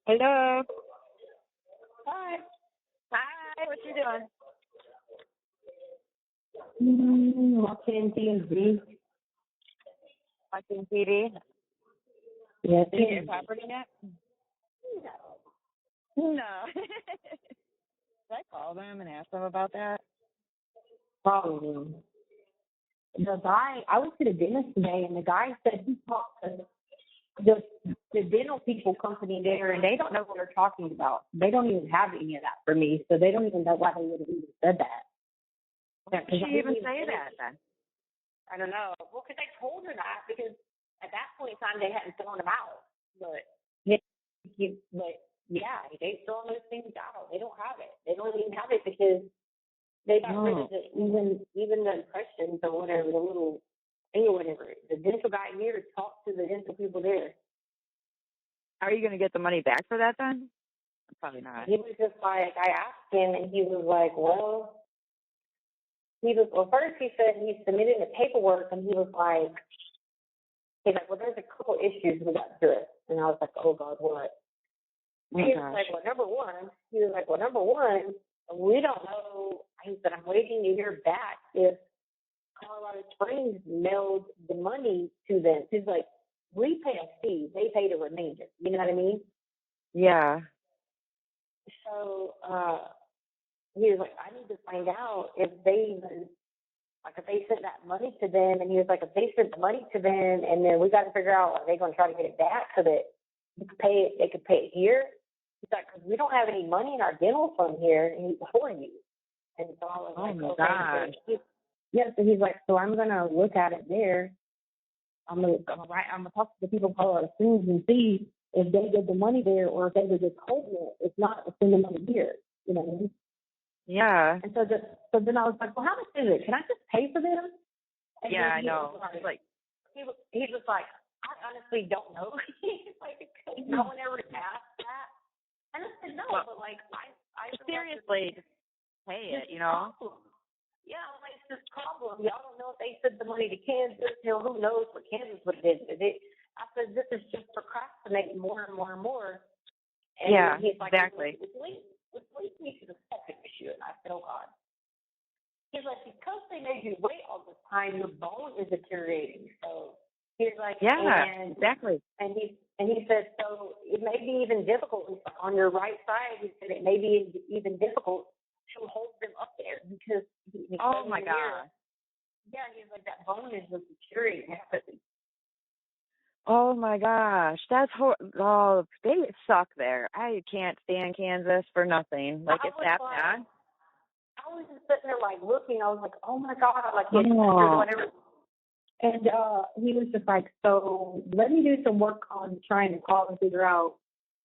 Hello. Hi. Hi. What you doing? Watching TV. Watching TV. Yes. Did you get your property yet? No. Did I call them and ask them about that? Probably. The guy, I went to the dentist today, and the guy said he talked to the dental people company there, and they don't know what they're talking about. They don't even have any of that for me, so they don't even know why they would have even said that. Why did she even say that then? I don't know. Well, because they told her that because at that point in time they hadn't thrown them out. But yeah, they thrown those things out. They don't have it. They don't even have it because they got rid of it. Even the impressions or whatever, the little thing or whatever. The dental guy here talked to the dental people there. Are you going to get the money back for that then? Probably not. He was just like, I asked him, and he was like, first he said he submitted the paperwork, and he's like, well, there's a couple issues we got to it. And I was like, oh, God, what? He was like, number one, we don't know. He said, I'm waiting to hear back if Colorado Springs mailed the money to them. He's like, we pay a fee. They pay the remainder. You know what I mean? Yeah. So he was like, I need to find out if they even, if they sent that money to them. And he was like, if they sent the money to them, and then we got to figure out, are they going to try to get it back so that they could pay it here? He's like, because we don't have any money in our dental fund here for you. And so I was like, my okay. So he's like, so I'm going to look at it there. I'm gonna talk to the people in Colorado Springs and see if they get the money there or if they were just holding it. If not, we'll send the money here. You know what I mean? Yeah. And so then I was like, well, how much is it? Can I just pay for them? And yeah, I know. He was like, I honestly don't know. He's like, no one ever asked that. And I said, no, but I seriously, just pay it, you know? Yeah, it's this problem. Y'all don't know if they sent the money to Kansas. Who knows what Kansas would have did. I said, this is just procrastinating more and more and more. And yeah, he's like, exactly. Which leads me to the second issue. And I said, oh, God. He's like, because they made you wait all this time, your bone is deteriorating. So he's like, yeah, exactly. And he said, so it may be even difficult on your right side. He said it may be even difficult to hold them up there because oh my God. Yeah, he's like, that bone is just deteriorating rapidly. Oh my gosh, that's oh, they suck there. I can't stand Kansas for nothing. It's that bad. I was just sitting there looking. I was like, oh my God, whatever. And he was just like, so let me do some work on trying to call and figure out,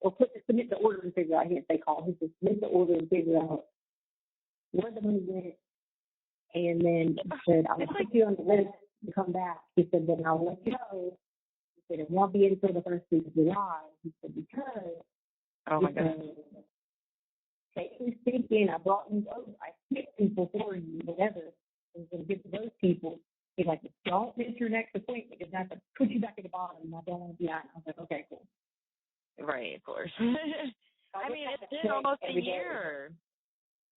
or submit the order and figure out. He didn't say call. He said submit the order and figure out where the money went. And then he said, I'll put you on the list to come back. He said, then I'll let you know. He said, it won't be until the first week of July. He said, because oh my God. Technically speaking, I brought you those. I picked people for you, whatever. I was going to give to those people. He's like, don't miss your next appointment because that's to put you back at the bottom. And I don't want to be on. I was like, okay, cool. Right, of course. I mean, it's been almost a year.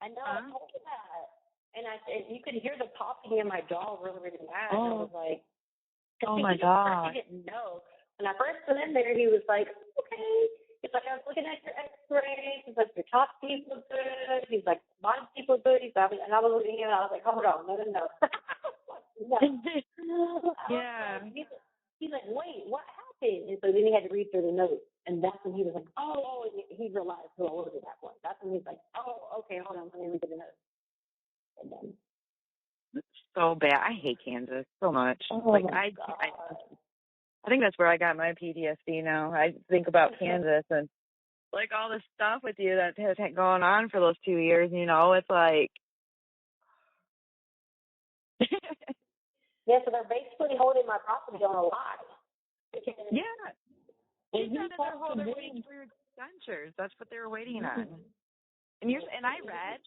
I know. I told you that. And you could hear the popping in my jaw really, really bad. Oh. And I was like, oh my God. I didn't know. When I first went in there, he was like, okay. He's like, I was looking at your x-rays. He's like, your top teeth look good. He's like, bottom teeth look good. And I was looking at him, and I was like, hold on, no. Yeah. He's like, wait, what happened? And so then he had to read through the notes. And that's when he was like, oh, and he realized who I was at that point. That's when he was like, oh, okay, hold on, let me read through the notes. And then. So bad. I hate Kansas so much. Oh, I think that's where I got my PTSD now. I think about Kansas and all the stuff with you that has gone on for those 2 years, it's like. Yeah, so they're basically holding my property on a lie. Yeah. They're waiting for your dentures. That's what they were waiting on. And I read.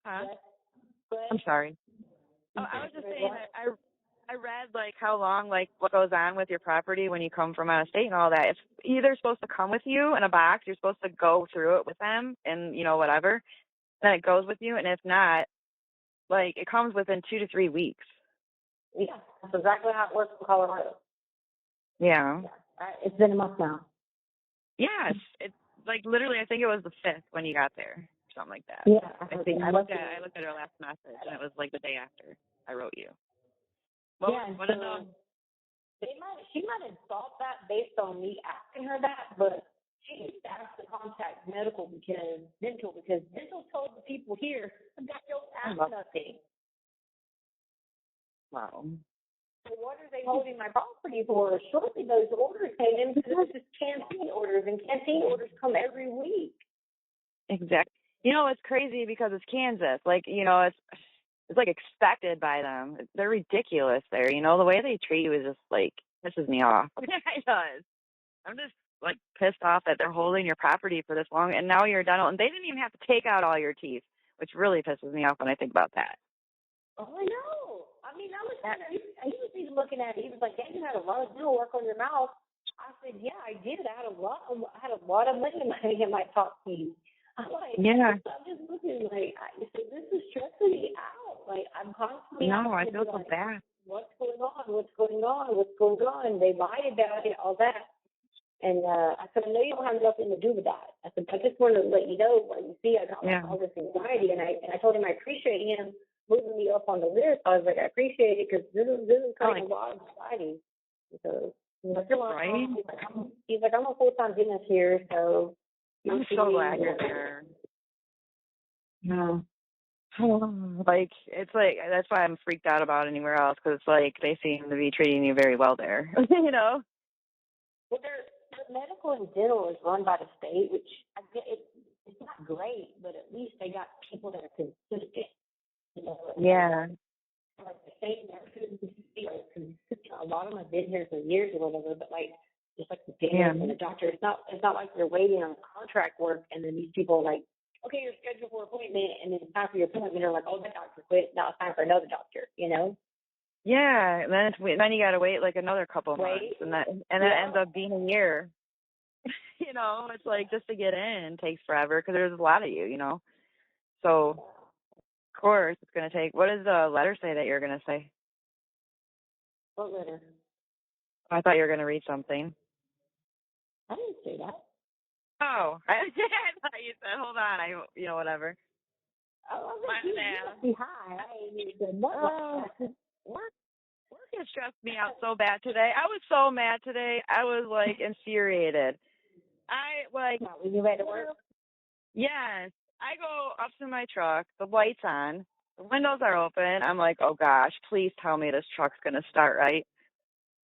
Huh? I'm sorry. Oh, I was just saying that I read, like, how long, like, what goes on with your property when you come from out of state and all that. It's either supposed to come with you in a box, you're supposed to go through it with them and, whatever, then it goes with you, and if not, like, it comes within 2 to 3 weeks. Yeah, that's exactly how it works in Colorado. Yeah. It's been a month now. Yes. It's, like, literally, I think it was the 5th when you got there, something like that. Yeah. I looked at her last message, and it was, like, the day after I wrote you. What is those? She might have thought that based on me asking her that, but she needs to ask to contact dental because dental told the people here that don't ask nothing. Wow. So what are they holding my property for? Surely those orders came in because it's just canteen orders, and canteen orders come every week. Exactly. It's crazy because it's Kansas. Like, it's like expected by them. They're ridiculous there. The way they treat you is just like pisses me off. It does. I'm just like pissed off that they're holding your property for this long, and now you're dental, and they didn't even have to take out all your teeth, which really pisses me off when I think about that. Oh, I know. I mean, he was even looking at it. He was like, "Yeah, you had a lot of dental work on your mouth." I said, "Yeah, I did. I had a lot of money in my top teeth." I'm like, yeah. I'm just looking like, this is stressing me out. Like, I'm constantly. No, I feel so bad. What's going on? What's going on? What's going on? They lied about it, all that. And I said, I know you don't have nothing to do with that. I said, I just wanted to let you know what you see. I got all this anxiety, and I told him I appreciate him moving me up on the list. I was like, I appreciate it because this is causing a lot of anxiety. So, right? He's like, I'm a full-time business here, so. I'm so glad you're there. No. Like, it's like, that's why I'm freaked out about anywhere else, because it's like they seem to be treating you very well there, Well, their medical and dental is run by the state, which I get it's not great, but at least they got people that are consistent. Yeah. Like the state nurses, consistent. A lot of them have been here for years or whatever, but like, just like the dentist and the doctor, it's not like you're waiting on contract work and then these people are like, okay, you're scheduled for an appointment, and then it's time for your appointment. They're like, oh, that doctor quit. Now it's time for another doctor. Yeah, and then you gotta wait like another couple months, and that ends up being a year. It's like just to get in takes forever because there's a lot of you. So of course it's gonna take. What does the letter say that you're gonna say? What letter? I thought you were gonna read something. I didn't say that. Oh, I thought you said, hold on, whatever. Oh, you hi. I ain't even said nothing. Work has stressed me out so bad today. I was so mad today. I was, like, infuriated. When you ready to work? Yes. I go up to my truck, the light's on, the windows are open. I'm like, oh, gosh, please tell me this truck's going to start right.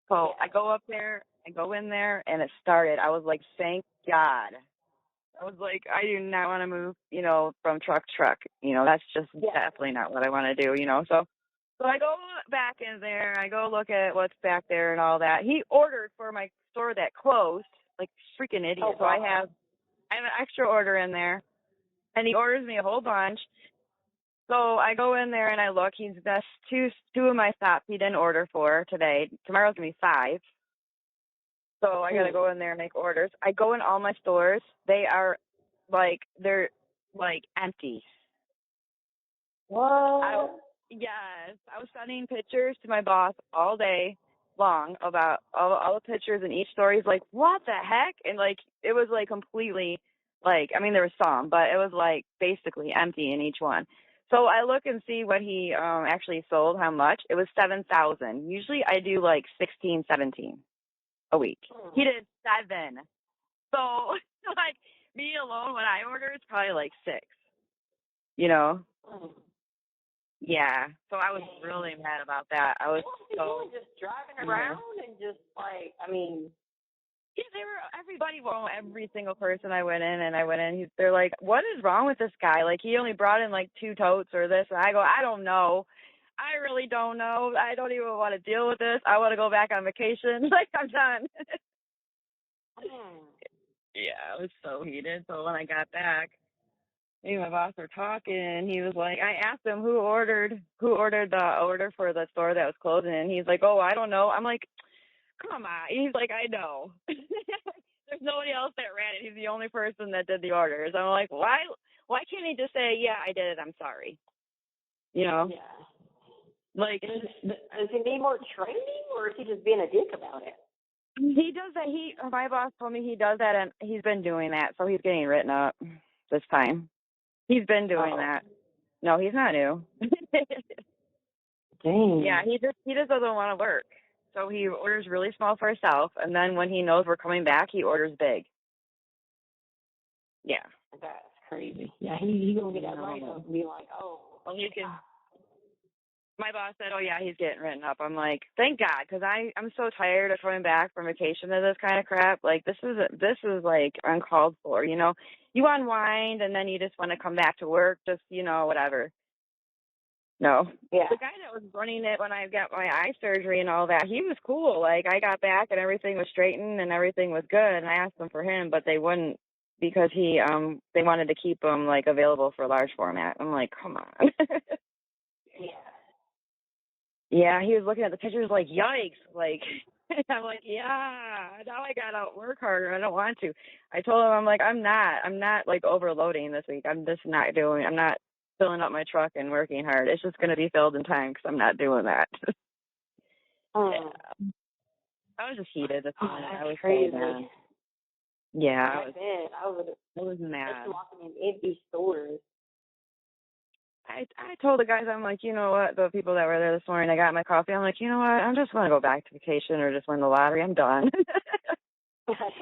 So I go up there, I go in there, and it started. I was like, thank God. I was like, I do not want to move, from truck to truck. That's just definitely not what I want to do, So I go back in there. I go look at what's back there and all that. He ordered for my store that closed, like freaking idiot. Oh, so I have an extra order in there, and he orders me a whole bunch. So I go in there and I look. He's missed two of my stops he didn't order for today. Tomorrow's going to be 5. So I got to go in there and make orders. I go in all my stores. They're empty. What? Yes. I was sending pictures to my boss all day long about all the pictures in each store. He's like, what the heck? And, it was, completely, there was some, but it was, basically empty in each one. So I look and see what he actually sold, how much. It was 7,000. Usually I do, 16, 17 a week. He did 7. So, me alone, when I order, it's probably, 6. Yeah. So I was really mad about that. I was just driving around and just, yeah, every single person I went in, they're like, what is wrong with this guy? He only brought in, 2 totes or this. And I go, I don't know. I really don't know. I don't even want to deal with this. I want to go back on vacation. I'm done. Yeah, I was so heated. So when I got back, me and my boss were talking, and he was like, I asked him who ordered the order for the store that was closing, and he's like, oh, I don't know. I'm like, come on. He's like, I know. There's nobody else that ran it. He's the only person that did the orders. I'm like, why can't he just say, yeah, I did it, I'm sorry? You know? Yeah. Like, does he need more training, or is he just being a dick about it? He does that. My boss told me he does that, and he's been doing that, so he's getting written up this time. He's been doing that. No, he's not new. Dang. Yeah, he just doesn't want to work. So he orders really small for himself, and then when he knows we're coming back, he orders big. Yeah. That's crazy. Yeah, he gonna get that right up and be like, oh. Well, he can. My boss said, oh, yeah, he's getting written up. I'm like, thank God, because I'm so tired of coming back from vacation to this kind of crap. Like, this is like, uncalled for, you know? You unwind, and then you just want to come back to work, just, you know, whatever. No. Yeah. The guy that was running it when I got my eye surgery and all that, he was cool. Like, I got back, and everything was straightened, and everything was good, and I asked them for him, but they wouldn't because they wanted to keep him, like, available for large format. I'm like, come on. Yeah. Yeah, he was looking at the pictures like, yikes. Like, I'm like, yeah, now I got to work harder. I don't want to. I told him, I'm like, I'm not like overloading this week. I'm not filling up my truck and working hard. It's just going to be filled in time because I'm not doing that. Yeah. I was just heated this morning. I was crazy. So yeah, I was mad. walking in empty stores. I told the guys, I'm like, you know what, the people that were there this morning, I got my coffee. I'm like, you know what, I'm just going to go back to vacation or just win the lottery. I'm done.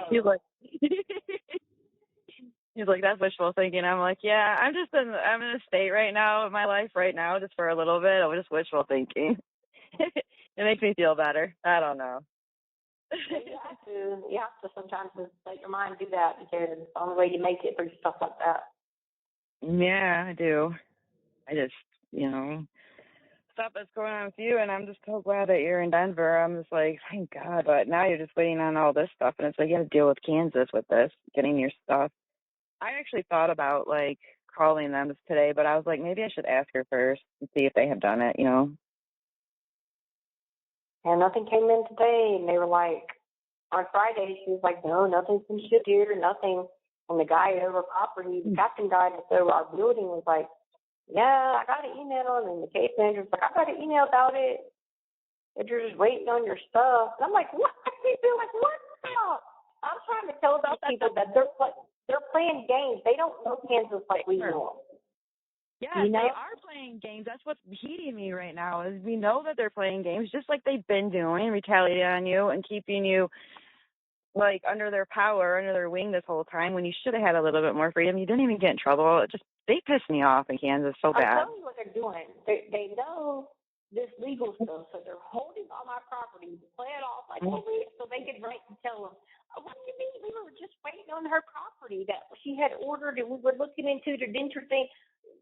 He's like, that's wishful thinking. I'm like, yeah, I'm in a state right now of my life right now, just for a little bit. I'm just wishful thinking. It makes me feel better. I don't know. You have to sometimes just let your mind do that because it's the only way you make it through stuff like that. Yeah, I do. I just, you know, stuff that's going on with you, and I'm just so glad that you're in Denver. I'm just like, thank God, but now you're just waiting on all this stuff, and it's like you got to deal with Kansas with this, getting your stuff. I actually thought about, like, calling them today, but I was like, maybe I should ask her first and see if they have done it, you know? And nothing came in today, and they were like, on Friday, she was like, no, nothing's been shipped here, nothing. And the guy over property, the captain guy that's over our building was like, yeah, I got an email, and the case manager was like, I got an email about it. If you're just waiting on your stuff. And I'm like, what? People like, what stuff? I'm trying to tell these people that they're playing games. They don't know Kansas like we know them. Yeah, you know? They are playing games. That's what's heating me right now is we know that they're playing games just like they've been doing, retaliating on you and keeping you, like, under their power, under their wing this whole time when you should have had a little bit more freedom. You didn't even get in trouble. They pissed me off in Kansas so bad. I'm telling you what they're doing. They know this legal stuff, so they're holding on my property to play it off like, so they could write and tell them, what do you mean? We were just waiting on her property that she had ordered and we were looking into the denture thing.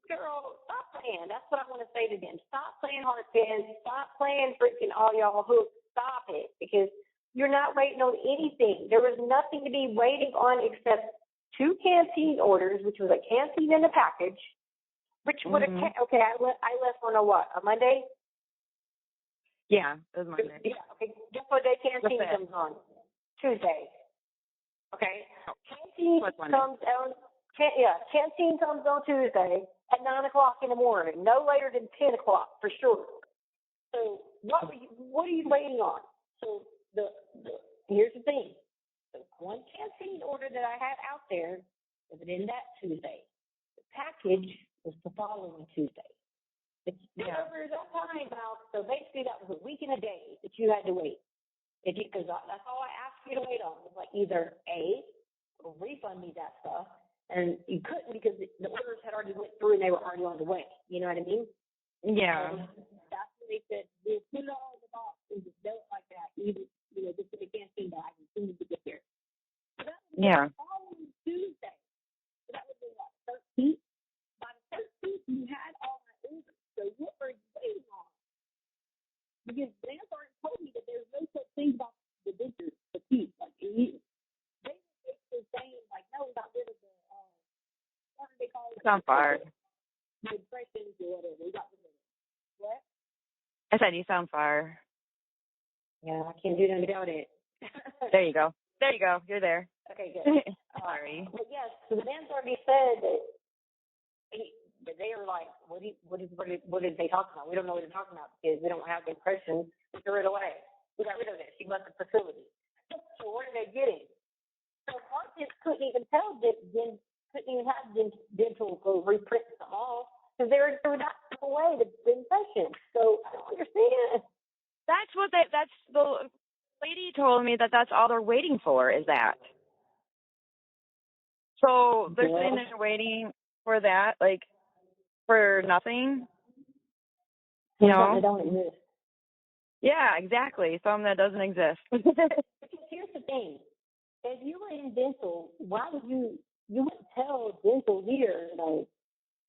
Girl, stop playing. That's what I want to say to them. Stop playing hard pins. Stop playing freaking all y'all hooks. Stop it, because you're not waiting on anything. There was nothing to be waiting on except 2 canteen orders, which was a canteen in a package, which would have okay. I left on a what? A Monday? Yeah, it was Monday. Yeah. Okay. Guess what day canteen comes on? Tuesday. Okay. Canteen comes on. Canteen comes on Tuesday at 9:00 in the morning. No later than 10:00 for sure. So what are you waiting on? So here's the thing. The one canteen order that I had out there was in that Tuesday. The package was the following Tuesday. It's over that time now. So basically that was a week and a day that you had to wait. Because that's all I asked you to wait on. It was like either A, refund me that stuff, and you couldn't because the orders had already went through and they were already on the way. You know what I mean? Yeah. That's what they said. We'll put it all in the box and just do it like that. Even, just in the canteen bag as soon as you get here. So that was the following Tuesday. So that would be what, 13th? By the 13th, you had all my orders. So what were you waiting on? Because Lance already told me that there's no such thing about the dentures for teeth. Like, they were basically saying, like, no, we got rid of the, what do they call it, sound far. What? I said you sound far. Yeah, I can't do nothing about it. There you go. There you go. You're there. Okay, good. Sorry. But yes, so the man's already said that they were like, what did they talk about? We don't know what they're talking about because we don't have the impression. We threw it away. We got rid of it. She left the facility. So what are they getting? So Marcus couldn't even tell couldn't even have dental go reprint them all because they were not away the impression. So I don't understand. That's the lady told me that's all they're waiting for is that. So they're sitting there waiting for that, like, for nothing. You know? They don't exist. Yeah, exactly. Something that doesn't exist. Because here's the thing. If you were in dental, why would you wouldn't tell dental here, like,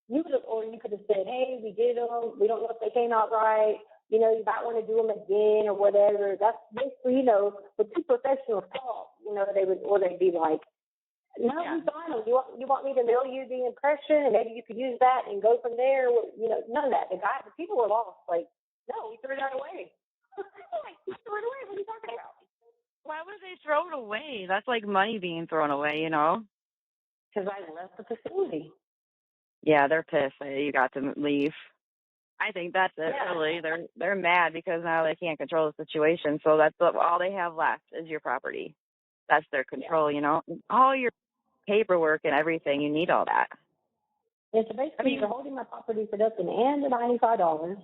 you would have, or you could have said, hey, we did them, we don't know if they came out right, you know, you might want to do them again or whatever. That's basically, you know, with two professionals talk, you know, they'd be like, no, we got them. You want me to mail you the impression and maybe you could use that and go from there? You know, none of that. The people were lost. Like, no, we threw that away. Like, we threw it away. What are you talking about? Why would they throw it away? That's like money being thrown away, you know? Because I left the facility. Yeah, they're pissed that you got to leave. I think that's it, really. They're mad because now they can't control the situation, so that's all they have left is your property. That's their control, you know? All your paperwork and everything, you need all that. Yeah, so basically, you're holding my property for nothing and the $95.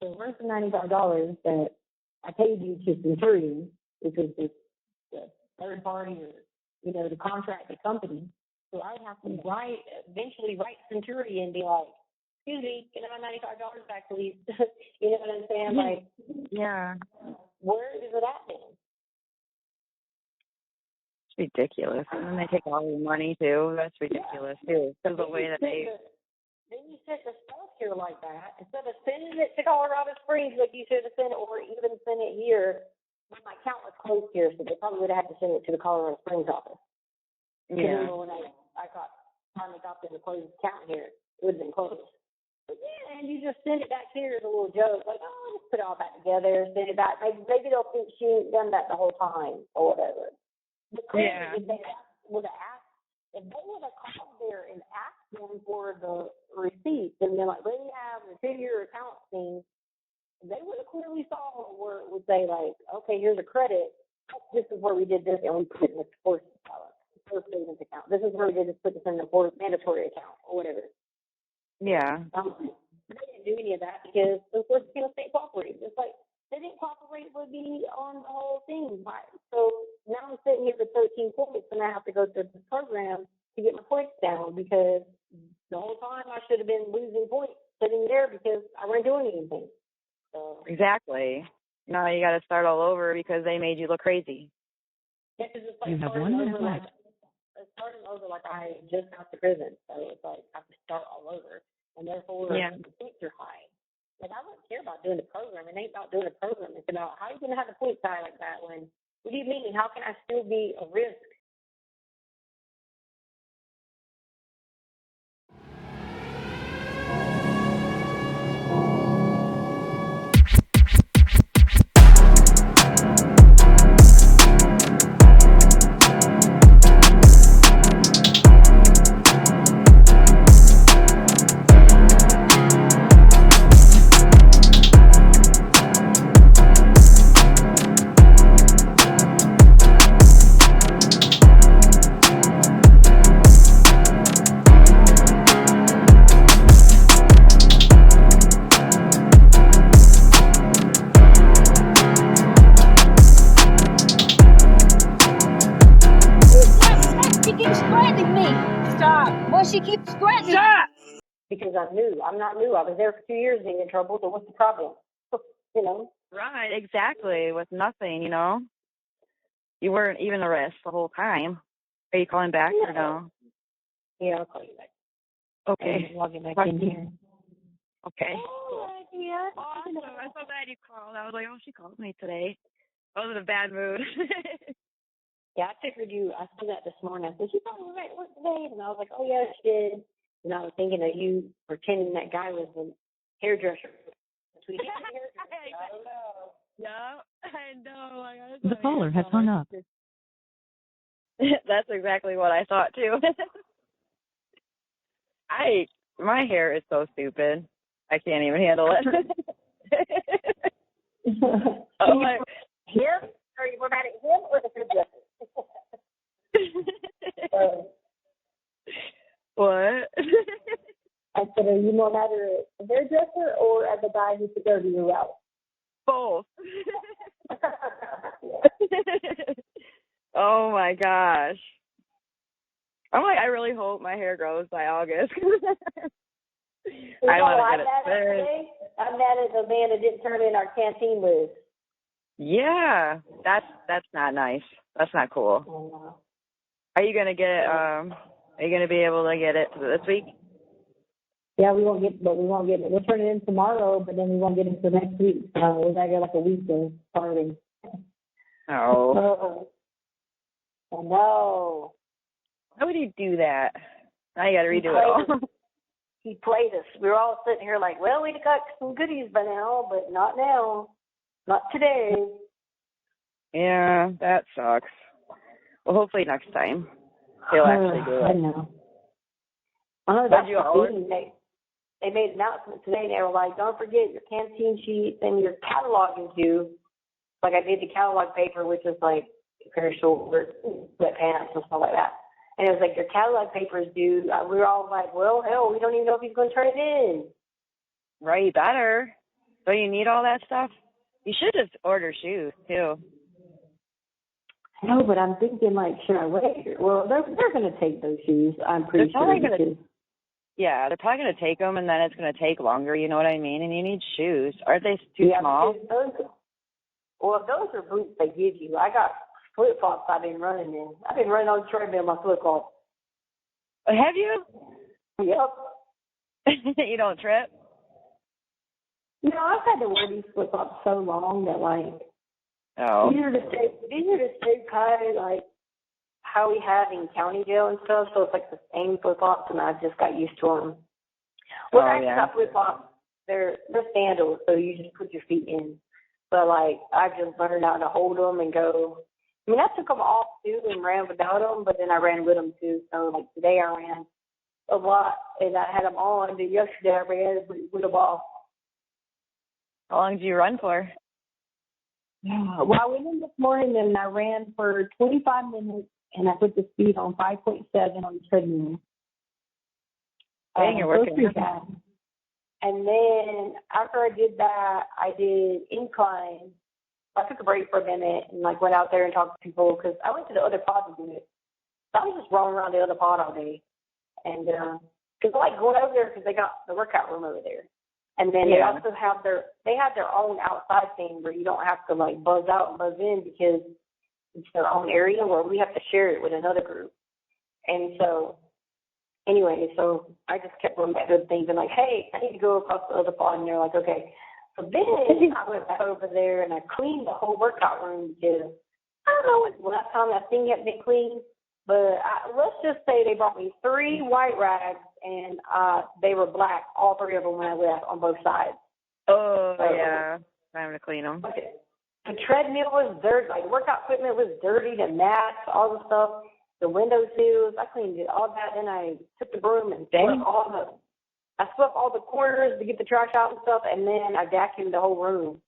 So where's the $95 that I paid you to Centurion, which is the third party or, you know, the contracted company. So I would have to eventually write Centurion and be like, excuse me, can I have my $95 back, please? You know what I'm saying? Like, yeah. Where is it at then? It's ridiculous. And then they take all your money, too. That's ridiculous, too. Because the way that they... Then you sent the stuff here like that. Instead of sending it to Colorado Springs like you should have sent it, or even send it here, when my account was closed here, so they probably would have had to send it to the Colorado Springs office. Yeah. When I finally got them to close the account here, it would have been closed. But yeah, and you just send it back here as a little joke, like, oh, let's put it all back together, send it back. Maybe they'll think she ain't done that the whole time or whatever. But clearly, if they would have called there and asked them for the receipts and then like, let me have the 2-year account thing, they would have clearly saw where it would say like, okay, here's a credit. This is where we did this, and we put it in the first savings account. This is where we did this, put this in the mandatory account or whatever. Yeah. They didn't do any of that because of course they cooperate. It's like they didn't cooperate with me on the whole thing. So now I'm sitting here with 13 points, and I have to go through this program to get my points down because the whole time I should have been losing points sitting there because I wasn't doing anything. So, exactly. Now you got to start all over because they made you look crazy. Yeah, because it's like starting over like I just got to prison, so it's like I have to start all over, and therefore the points are high. Like I don't care about doing the program. It ain't about doing the program. It's about how are you going to have the points high like that when? What do you mean? How can I still be a risk? She keeps threatening. Stop! Because I'm new. I'm not new. I was there for 2 years being in trouble, so what's the problem? You know? Right, exactly. With nothing, you know? You weren't even a risk the whole time. Are you calling back or no? Yeah, I'll call you back. Okay. I'll get back in here. Okay. Oh, yeah. Awesome. I'm so glad you called. I was like, oh, she called me today. I was in a bad mood. Yeah, I figured you. I said that this morning. I said, "You probably right work today," and I was like, "Oh yeah, she did." And I was thinking of you pretending that guy was a hairdresser. Yeah, I know. The caller has hung up. That's exactly what I thought too. My hair is so stupid. I can't even handle it. Oh my. Him? Are you more mad at him or the hairdresser? What? I said, are you more mad at the hairdresser or at the guy who took over your route? Both. Oh my gosh. I'm like, I really hope my hair grows by August. I want to get it fixed. I'm mad at the man that didn't turn in our canteen list. Yeah, that's not nice. That's not cool. Are you gonna get Are you gonna be able to get it this week? Yeah, we won't get it. We'll turn it in tomorrow, but then we won't get it until next week. We gotta get like a week of starting. Oh. I know. How would you do that? Now you gotta redo it all. He played us. We were all sitting here like, well, we'd have got some goodies by now, but not now. Not today. Yeah, that sucks. Well, hopefully next time they'll actually do it. I know. I know that's they made an announcement today, and they were like, don't forget your canteen sheets and your catalog is due. Like I did the catalog paper, which is like a pair of short sweatpants and stuff like that. And it was like, your catalog paper is due. We were all like, well, hell, we don't even know if he's going to turn it in. Right, better. Don't you need all that stuff? You should just order shoes, too. No, but I'm thinking, like, should I wait? Well, they're going to take those shoes, I'm pretty sure. Yeah, they're probably going to take them, and then it's going to take longer, you know what I mean? And you need shoes. Aren't they too small? Those are boots they give you. I got flip-flops I've been running in. I've been running on the treadmill in my flip-flops. Have you? Yep. You don't trip? No, I've had to wear these flip-flops so long that, like, these are to stay kind of like how we have in county jail and stuff, so it's like the same flip-flops, and I just got used to them. Well, I got flip-flops. They're sandals, so you just put your feet in. But, like, I just learned how to hold them and go. I mean, I took them off, too, and ran without them, but then I ran with them, too. So, like, today I ran a lot, and I had them on, and yesterday I ran with them off. How long did you run for? Well, I went in this morning, and I ran for 25 minutes, and I put the speed on 5.7 on the treadmill. Dang, you're working. And then after I did that, I did incline. I took a break for a minute and like went out there and talked to people because I went to the other pod to do it. So I was just roaming around the other pod all day, and because I like going over there because they got the workout room over there, and then they also have their own outside thing where you don't have to like buzz out and buzz in because it's their own area where we have to share it with another group, and so. Anyway, so I just kept going back to the things and like, hey, I need to go across the other pod, and they're like, okay. So then I went back over there and I cleaned the whole workout room because I don't know when the last time that thing had been cleaned, but let's just say they brought me 3 white rags and they were black, all 3 of them when I left on both sides. Oh, so, yeah. Time to clean them. Okay. The treadmill was dirty. Like, workout equipment was dirty, the mats, all the stuff. The window sills, I cleaned it, all that. Then I took the broom and swept all the corners to get the trash out and stuff, and then I vacuumed the whole room.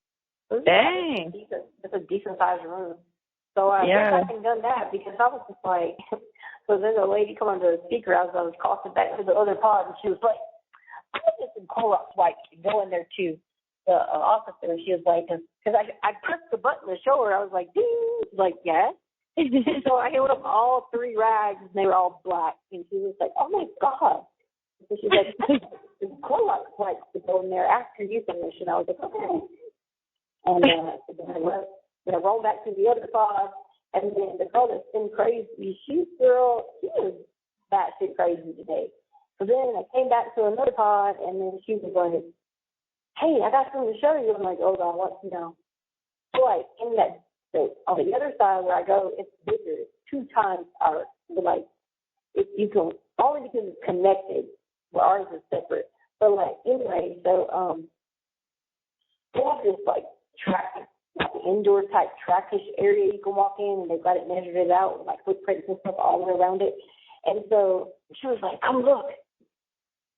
Dang. It's a decent sized room. So I went back and done that because I was just like, so then the lady come on the speaker as I was crossing back to the other pod, and she was like, I just some Clorox wipes to go in there too. The officer, she was like, because I pressed the button to show her, I was like, ding, like, yes. So I held up all 3 rags, and they were all black. And she was like, oh, my God. So she's like, there's Clorox wipes to go in there after you finish. And I was like, okay. And then I rolled back to the other pod, and then the girl that's been crazy, she was batshit crazy today. So then I came back to another pod, and then she was like, hey, I got something to show you. I'm like, oh, God, what, you know. So, like, in that, so on the other side where I go, it's bigger. 2 times ours. But like, if you can, only because it's connected, where ours is separate. But like, anyway, so they have this like track, like indoor type trackish area you can walk in, and they've got it measured it out with like footprints and stuff all the way around it. And so she was like, "Come look."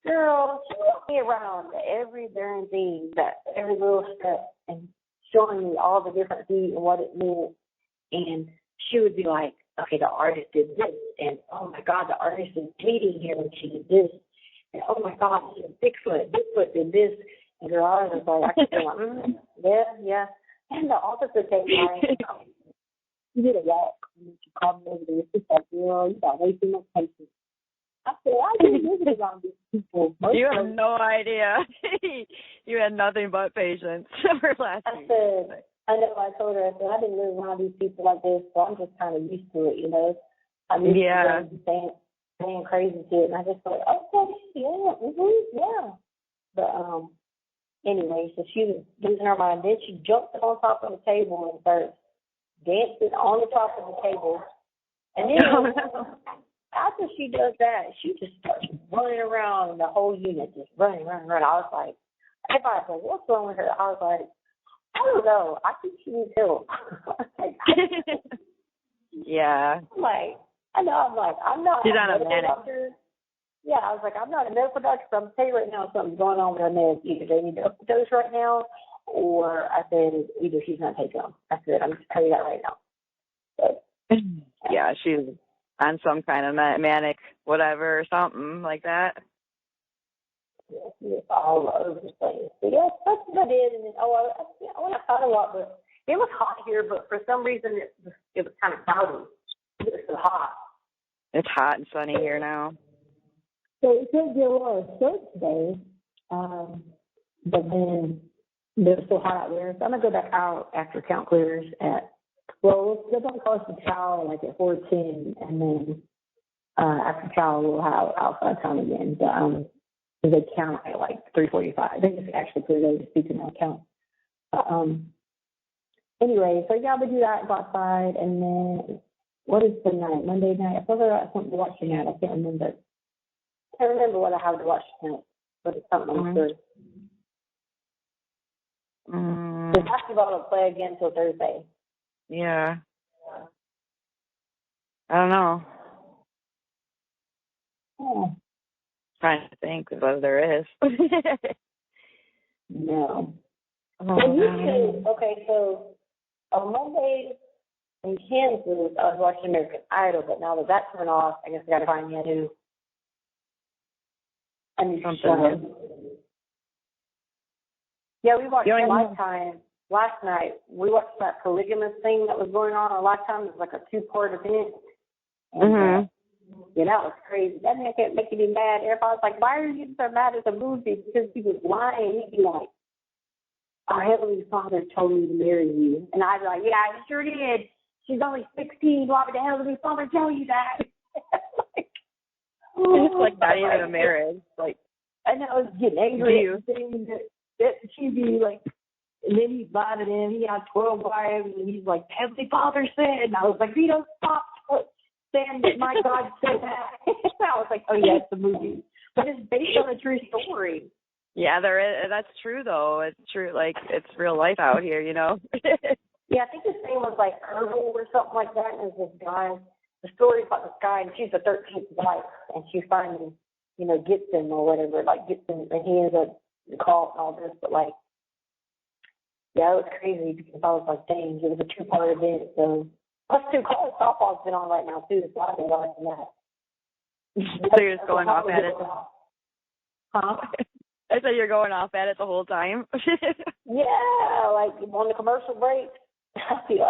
Girl, she walked me around every darn thing, that every little step, and showing me all the different feet and what it meant. And she would be like, "Okay, the artist did this, and oh my God, the artist is bleeding here when she did this, and oh my God, Bigfoot did this." And girl, I was like, I kept going, yeah. And the officer came by, you did a walk, and she called me over there. She's like, "Girl, you got way too much patience." I said, "I didn't visit around these people." You have no idea. You had nothing but patience for last week. I know, I told her, I said, "I didn't live around these people like this, so I'm just kind of used to it, you know. I'm used to them saying crazy shit." And I just thought, "Okay, yeah." But anyway, so she was losing her mind. Then she jumped on top of the table and started dancing on the top of the table. And then after she does that, she just starts running around the whole unit, just running. I was like, everybody's like, "What's wrong with her?" I was like, "I don't know. I think she needs help." Yeah. I'm like, I'm not She's a on a medical medic. doctor. Yeah, I was like, I'm not a medical doctor, but I'm going to tell you right now something's going on with her meds. Either they need to overdose right now, or I said, either she's not taking them. I said, I'm just telling you that right now. But, yeah, she's on some kind of manic, whatever, or something like that. Yeah, it's all over the place. But yeah, that's what I did. And then, I went outside a lot, but it was hot here, but for some reason it was kind of cloudy. It was so hot. It's hot and sunny here now. So it could be a lot of sun today, but then it was so hot out there. So I'm going to go back out after count clears at, well, let's go close to chow like at 4:10, and then after chow we'll have outside time again. They count at like 3:45. They just actually clear those to speak to my count. Anyway, so yeah, we do that, go outside, and then what is the night? Monday night? I thought I got something to watch tonight. I can't remember. I can't remember what I have to watch tonight, but it's something I'm sure. The basketball will play again until Thursday. Yeah. I don't know. Oh. Trying to think of what there is. No. Oh, okay, so on Monday in Kansas, I was watching American Idol, but now that that's turned off, I guess I got to find a new show. Yeah, we watched Lifetime last night. We watched that polygamous thing that was going on Lifetime. It was like a 2-part event. And, yeah, that was crazy. That make me mad. Everybody's like, "Why are you so mad at the movie?" Because he was lying. He'd be like, "Our Heavenly Father told me to marry you." And I'd be like, "Yeah, I sure did. She's only 16. Why would the Heavenly Father tell you that?" It's like not even a marriage. Like, and I was getting angry at saying that she'd be like, and then he's lying to him. He had 12 wives, and he's like, "Heavenly Father said." And I was like, "Vito, stop saying that my God said that." I was like, "Oh, yeah, it's a movie. But it's based on a true story." Yeah, there is. That's true, though. It's true. Like, it's real life out here, you know? Yeah, I think his name was like Earl or something like that. And it was this guy. The story's about this guy, and she's the 13th wife, and she finally, gets him or whatever, like gets him, and he ends up caught and all this. But like, yeah, it was crazy because I was like, dang, it was a 2-part event. So plus college softball's been on right now too, so I've been watching that. So you're just going off at it? Huh? I said you're going off at it the whole time. Yeah, like on the commercial break, I'd be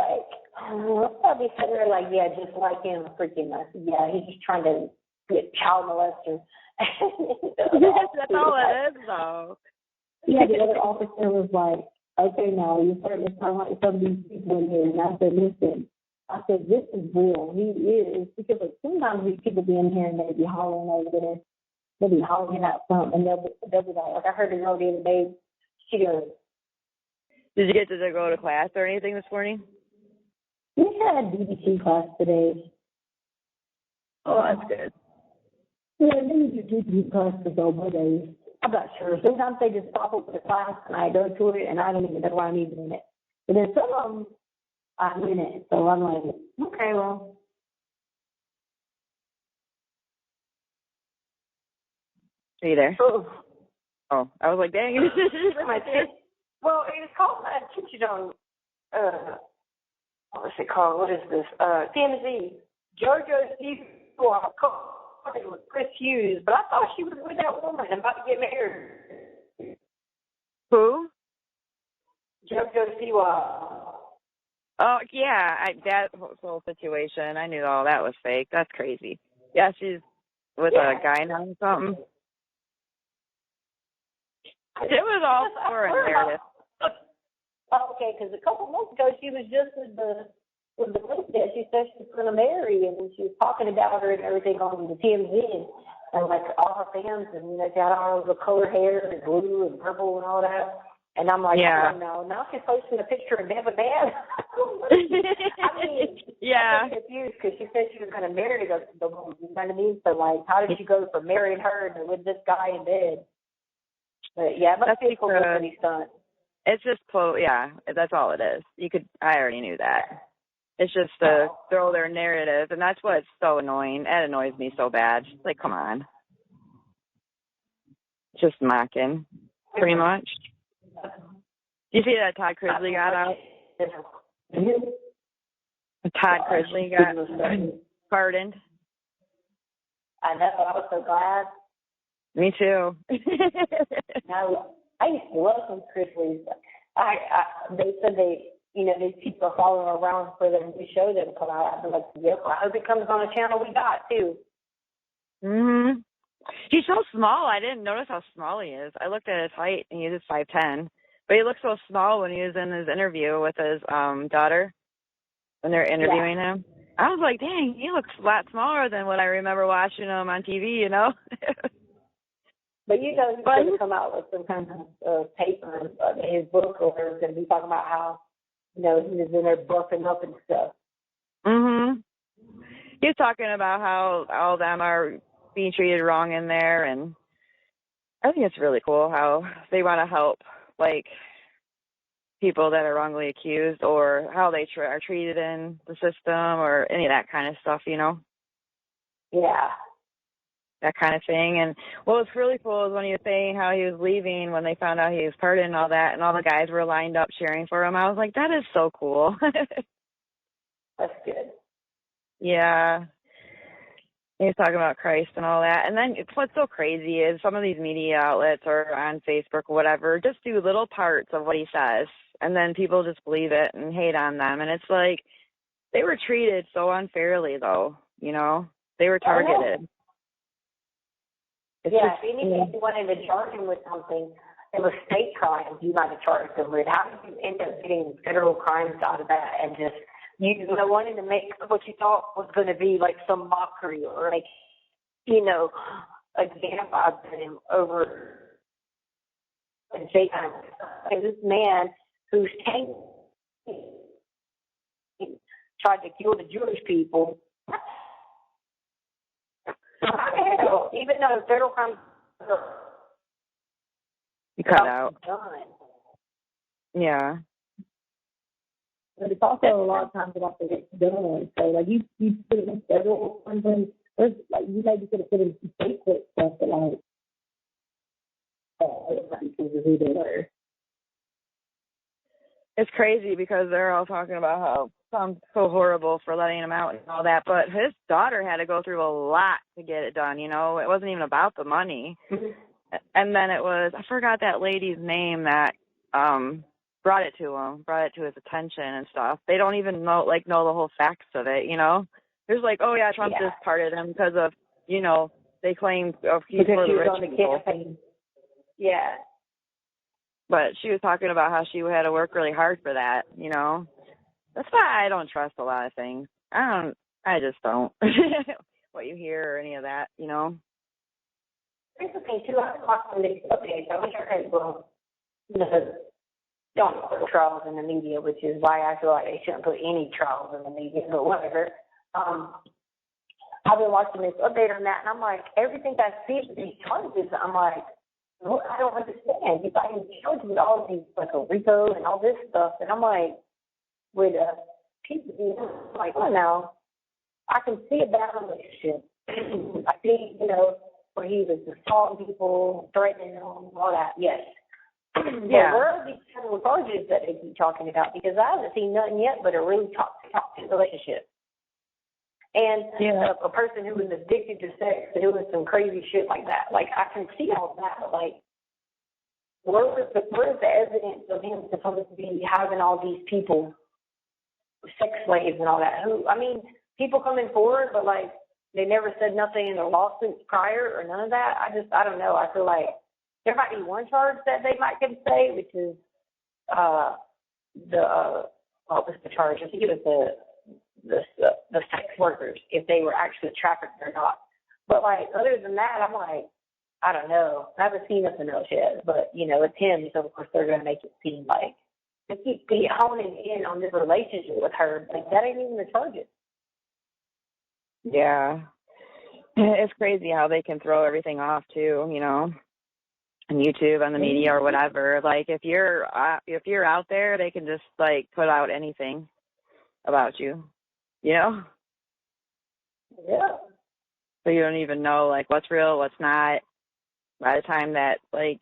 sitting there like, yeah, just like him, freaking us. Yeah, he's just trying to be a child molester. That's all it is, though. Yeah, the other officer was like, "Okay, now you're starting to sound like some of these people in here." And I said, "Listen," I said, "this is real. He is." Because like, sometimes these people be in here and they be hollering over there. They'll be hollering out something, and they'll be like I heard a girl the other day, she goes, Did you get to go to class or anything this morning? "We had a DBT class today." Oh, that's good. Yeah, maybe you do classes over days. I'm not sure. Sometimes they just pop up with a class and I go to it and I don't even know why I'm even in it. But then some of them, I'm in it. So I'm like, okay, well. Are you there? Oh, Oh, I was like, dang. well, it was called my attention on, what's it called? What is this? TMZ. JoJo Siwa with Chris Hughes, but I thought she was with that woman about to get married. Who? JoJo Siwa. Oh, yeah, that whole situation, I knew all that was fake. That's crazy. Yeah, she's with a guy now or something. It was all for a narrative. Okay, because a couple months ago she was just with the lady that she said she was going to marry, and she was talking about her and everything on the TMZ, and like all her fans, and they got all the colored hair and blue and purple and all that. And I'm like, yeah. Oh, no, now she's posting a picture of Devin Dad. I mean, yeah. I'm confused because she said she was going to marry the woman. You know what I mean? So like, how did she go from marrying her to with this guy in bed? But yeah, it must be a publicity stunt. It's just yeah, that's all it is. I already knew that. It's just to throw their narrative, and that's what's so annoying. It annoys me so bad. Like, come on. Just mocking, pretty much. You see that Todd Grizzly got out? Todd Grizzly got pardoned. I know. I was so glad. Me too. No, I used to love some Grizzlies. They said these people are following around for them to show them come out. I'm like, yep, I hope it comes on a channel we got too. Mhm. He's so small. I didn't notice how small he is. I looked at his height, and he's 5'10". But he looked so small when he was in his interview with his daughter when they're interviewing him. I was like, dang, he looks a lot smaller than what I remember watching him on TV, you know? But he's going to come out with some kind of paper, his book, or he's going to be talking about how, he was in there buffing up and stuff. Mhm. He's talking about how all of them are being treated wrong in there, and I think it's really cool how they want to help, like, people that are wrongly accused, or how they are treated in the system, or any of that kind of stuff, you know? Yeah. That kind of thing. And what was really cool is when he was saying how he was leaving when they found out he was pardoned and all that, and all the guys were lined up cheering for him. I was like, that is so cool. That's good. Yeah. He was talking about Christ and all that. And then what's so crazy is some of these media outlets or on Facebook or whatever just do little parts of what he says, and then people just believe it and hate on them. And it's like, they were treated so unfairly, though, you know? They were targeted. If you wanted to charge him with something, it was state crimes, you might have charged him with. How did you end up getting federal crimes out of that and just wanting to make what you thought was going to be like some mockery or like, example him over and say, like this man who's tried to kill the Jewish people. Even though federal crimes You cut out. done. Yeah. But it's also a lot of times about the done. So like you put it in federal ones, there's like you maybe could have put in some state court stuff that like because of who they were. It's crazy because they're all talking about how I'm so horrible for letting him out and all that, but his daughter had to go through a lot to get it done, you know? It wasn't even about the money. And then it was, I forgot that lady's name that brought it to his attention and stuff. They don't even know the whole facts of it, you know? There's like, oh yeah, Trump just pardoned him because of, they claim he's for the rich on the people. Campaign. Yeah. But she was talking about how she had to work really hard for that, you know? That's why I don't trust a lot of things. I just don't. What you hear or any of that, you know? Here's the thing, too. I talk on these updates. I wish I could, don't put trials in the media, which is why I feel like they shouldn't put any trials in the media, but whatever. I've been watching this update on that, and I'm like, everything I see with these charges, I'm like, well, I don't understand. He's like charged with all these, like a RICO and all this stuff, and I'm like, with people, like, oh, now, I can see a bad relationship. I see, where he was assaulting people, threatening them, all that, yes. Yeah. But where are these federal charges that they keep talking about? Because I haven't seen nothing yet but a really toxic relationship. And a person who was addicted to sex and doing some crazy shit like that. Like, I can see all that, but, like, where's the evidence of him supposed to be having all these people, sex slaves and all that? People coming forward, but, like, they never said nothing in their lawsuits prior or none of that. I don't know. I feel like there might be one charge that they might can say, which is what was the charge? I think it was the sex workers, if they were actually trafficked or not. But, like, other than that, I'm like, I don't know. I haven't seen nothing else yet. But, it's him, so, of course, they're going to make it seem like they keep honing in on this relationship with her. Like, that ain't even the charges. Yeah. It's crazy how they can throw everything off, too, on YouTube, on the media or whatever. Like, if you're out there, they can just, like, put out anything about you, Yeah. So you don't even know, like, what's real, what's not. By the time that, like,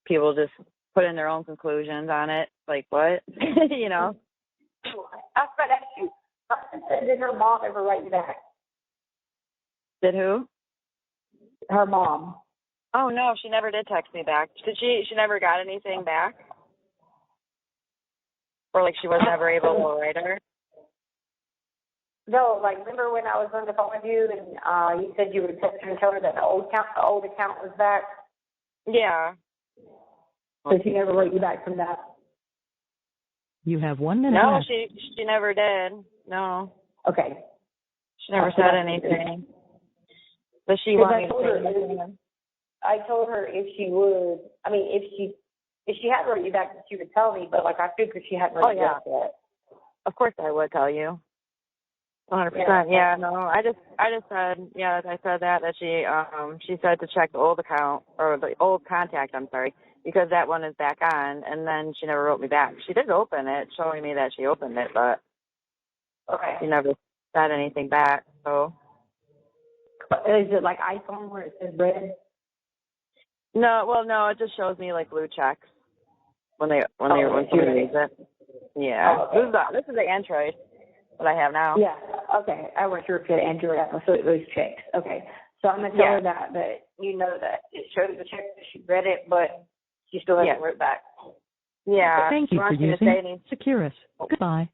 people just put in their own conclusions on it, like, what? I was about to ask you, did her mom ever write you back? Did who? Her mom. Oh, no, she never did text me back. Did she? She never got anything back? Or, like, she was never able to write her? No, like, remember when I was on the phone with you and you said you would text her and tell her that the old account was back? Yeah. So she never wrote you back from that? You have 1 minute No, left. she never did. No. Okay. She never said anything. But she wanted to say anything. I told her if she would, if she had wrote you back, she would tell me, but, like, I figured she hadn't wrote you back yet. Of course I would tell you. 100%. Yeah, no. I just said, I said that she said to check the old account, or the old contact, I'm sorry, because that one is back on, and then she never wrote me back. She did open it, showing me that she opened it, but she never said anything back, so. Is it like iPhone where it says red? No, it just shows me, like, blue checks when somebody reads it. Yeah. Oh, okay. This is the Android. What I have now. Yeah, okay. I wasn't sure if you had Android Apple, so it was checks. Okay. So I'm going to tell her that, but that it shows the check that she read it, but she still hasn't wrote back. Yeah. Thank you for using Securus. Goodbye.